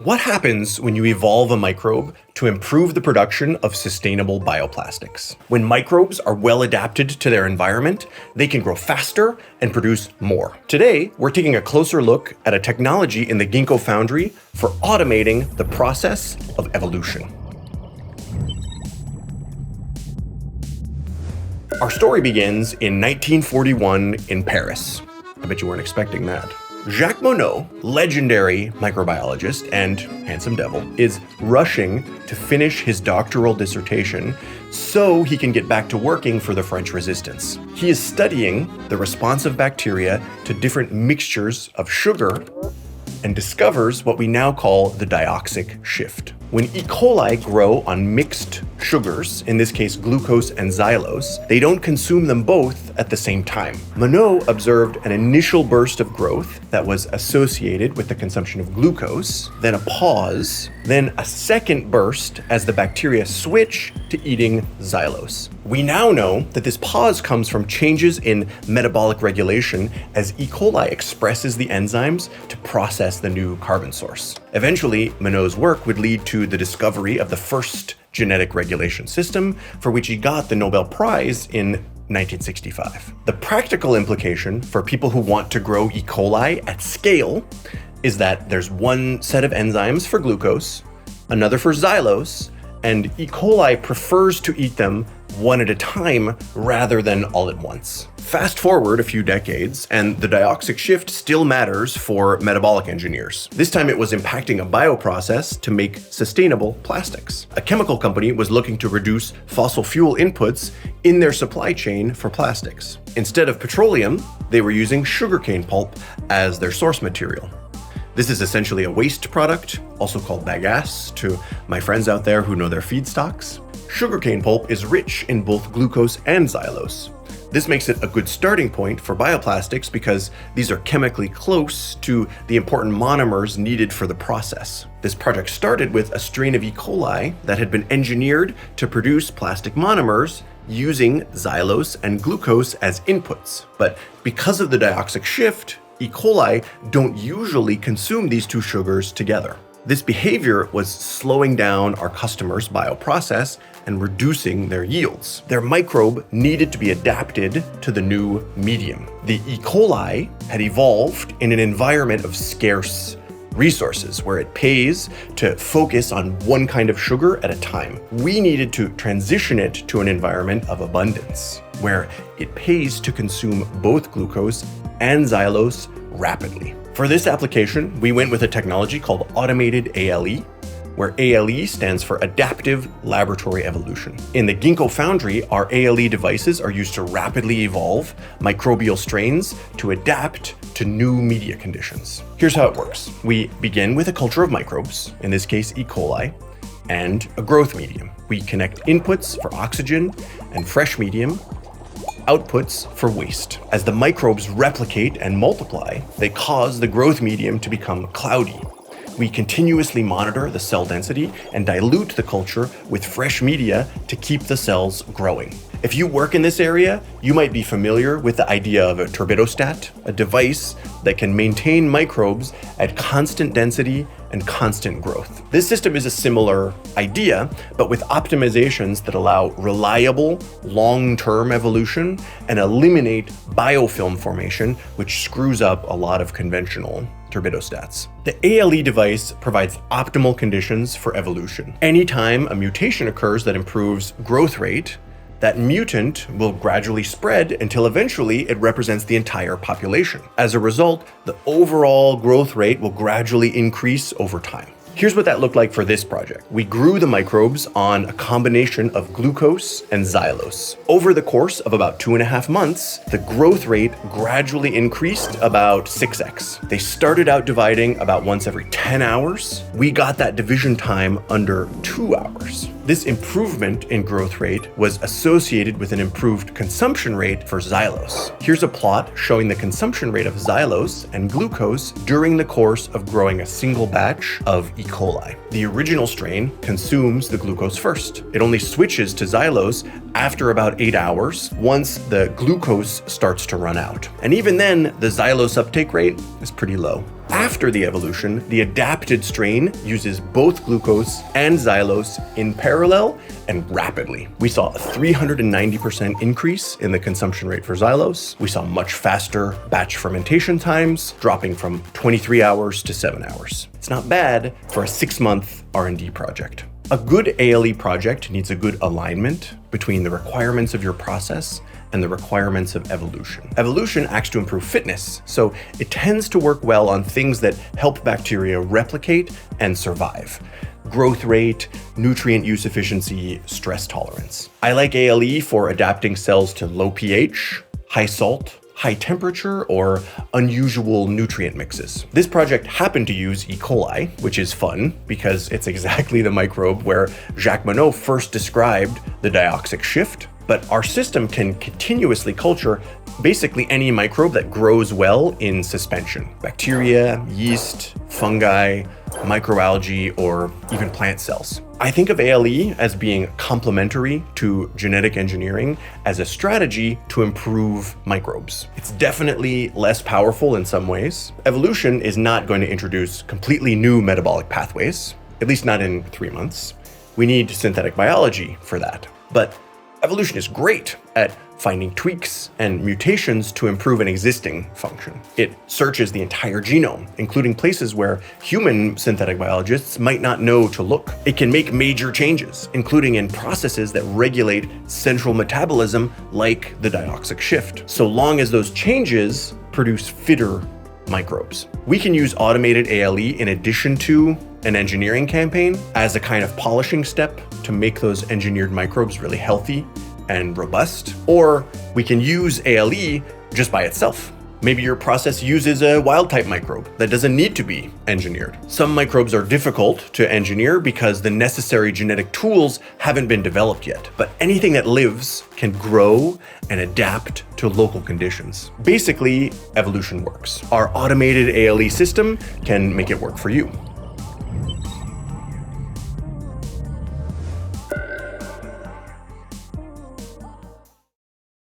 What happens when you evolve a microbe to improve the production of sustainable bioplastics? When microbes are well adapted to their environment, they can grow faster and produce more. Today, we're taking a closer look at a technology in the Ginkgo foundry for automating the process of evolution. Our story begins in 1941 in Paris. I bet you weren't expecting that. Jacques Monod, legendary microbiologist and handsome devil, is rushing to finish his doctoral dissertation so he can get back to working for the French Resistance. He is studying the response of bacteria to different mixtures of sugar and discovers what we now call the Dioic Shift. When E. coli grow on mixed sugars, in this case glucose and xylose, they don't consume them both at the same time. Monod observed an initial burst of growth that was associated with the consumption of glucose, then a pause, then a second burst as the bacteria switch to eating xylose. We now know that this pause comes from changes in metabolic regulation as E. coli expresses the enzymes to process the new carbon source. Eventually, Monod's work would lead to the discovery of the first genetic regulation system, for which he got the Nobel Prize in 1965. The practical implication for people who want to grow E. coli at scale is that there's one set of enzymes for glucose, another for xylose, and E. coli prefers to eat them one at a time rather than all at once. Fast forward a few decades, and the Dioic Shift still matters for metabolic engineers. This time it was impacting a bioprocess to make sustainable plastics. A chemical company was looking to reduce fossil fuel inputs in their supply chain for plastics. Instead of petroleum, they were using sugarcane pulp as their source material. This is essentially a waste product, also called bagasse to my friends out there who know their feedstocks. Sugarcane pulp is rich in both glucose and xylose. This makes it a good starting point for bioplastics because these are chemically close to the important monomers needed for the process. This project started with a strain of E. coli that had been engineered to produce plastic monomers using xylose and glucose as inputs. But because of the Dioic Shift, E. coli don't usually consume these two sugars together. This behavior was slowing down our customers' bioprocess and reducing their yields. Their microbe needed to be adapted to the new medium. The E. coli had evolved in an environment of scarce resources where it pays to focus on one kind of sugar at a time. We needed to transition it to an environment of abundance where it pays to consume both glucose and xylose rapidly. For this application, we went with a technology called automated ALE, where ALE stands for Adaptive Laboratory Evolution. In the Ginkgo foundry, our ALE devices are used to rapidly evolve microbial strains to adapt to new media conditions. Here's how it works. We begin with a culture of microbes, in this case E. coli, and a growth medium. We connect inputs for oxygen and fresh medium, outputs for waste. As the microbes replicate and multiply, they cause the growth medium to become cloudy. We continuously monitor the cell density and dilute the culture with fresh media to keep the cells growing. If you work in this area, you might be familiar with the idea of a turbidostat, a device that can maintain microbes at constant density and constant growth. This system is a similar idea, but with optimizations that allow reliable, long-term evolution and eliminate biofilm formation, which screws up a lot of conventional turbidostats. The ALE device provides optimal conditions for evolution. Anytime a mutation occurs that improves growth rate, that mutant will gradually spread until eventually it represents the entire population. As a result, the overall growth rate will gradually increase over time. Here's what that looked like for this project. We grew the microbes on a combination of glucose and xylose. Over the course of about 2.5 months, the growth rate gradually increased about 6x. They started out dividing about once every 10 hours. We got that division time under 2 hours. This improvement in growth rate was associated with an improved consumption rate for xylose. Here's a plot showing the consumption rate of xylose and glucose during the course of growing a single batch of E. coli. The original strain consumes the glucose first. It only switches to xylose after about 8 hours once the glucose starts to run out. And even then, the xylose uptake rate is pretty low. After the evolution, the adapted strain uses both glucose and xylose in parallel and rapidly. We saw a 390% increase in the consumption rate for xylose. We saw much faster batch fermentation times, dropping from 23 hours to 7 hours. It's not bad for a 6-month R&D project. A good ALE project needs a good alignment between the requirements of your process and the requirements of evolution. Evolution acts to improve fitness, so it tends to work well on things that help bacteria replicate and survive. Growth rate, nutrient use efficiency, stress tolerance. I like ALE for adapting cells to low pH, high salt, high temperature, or unusual nutrient mixes. This project happened to use E. coli, which is fun because it's exactly the microbe where Jacques Monod first described the Dioic Shift. But our system can continuously culture basically any microbe that grows well in suspension. Bacteria, yeast, fungi, microalgae, or even plant cells. I think of ALE as being complementary to genetic engineering as a strategy to improve microbes. It's definitely less powerful in some ways. Evolution is not going to introduce completely new metabolic pathways, at least not in 3 months. We need synthetic biology for that. But evolution is great at finding tweaks and mutations to improve an existing function. It searches the entire genome, including places where human synthetic biologists might not know to look. It can make major changes, including in processes that regulate central metabolism like the Dioic Shift, so long as those changes produce fitter microbes. We can use automated ALE in addition to an engineering campaign as a kind of polishing step to make those engineered microbes really healthy and robust. Or we can use ALE just by itself. Maybe your process uses a wild-type microbe that doesn't need to be engineered. Some microbes are difficult to engineer because the necessary genetic tools haven't been developed yet. But anything that lives can grow and adapt to local conditions. Basically, evolution works. Our automated ALE system can make it work for you.